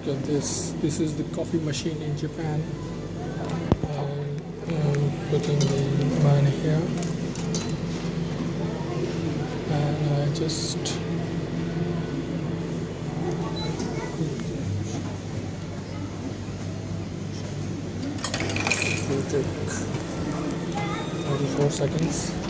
look at this. This is the coffee machine in Japan. I'm putting the money here, and I just it will take 34 seconds.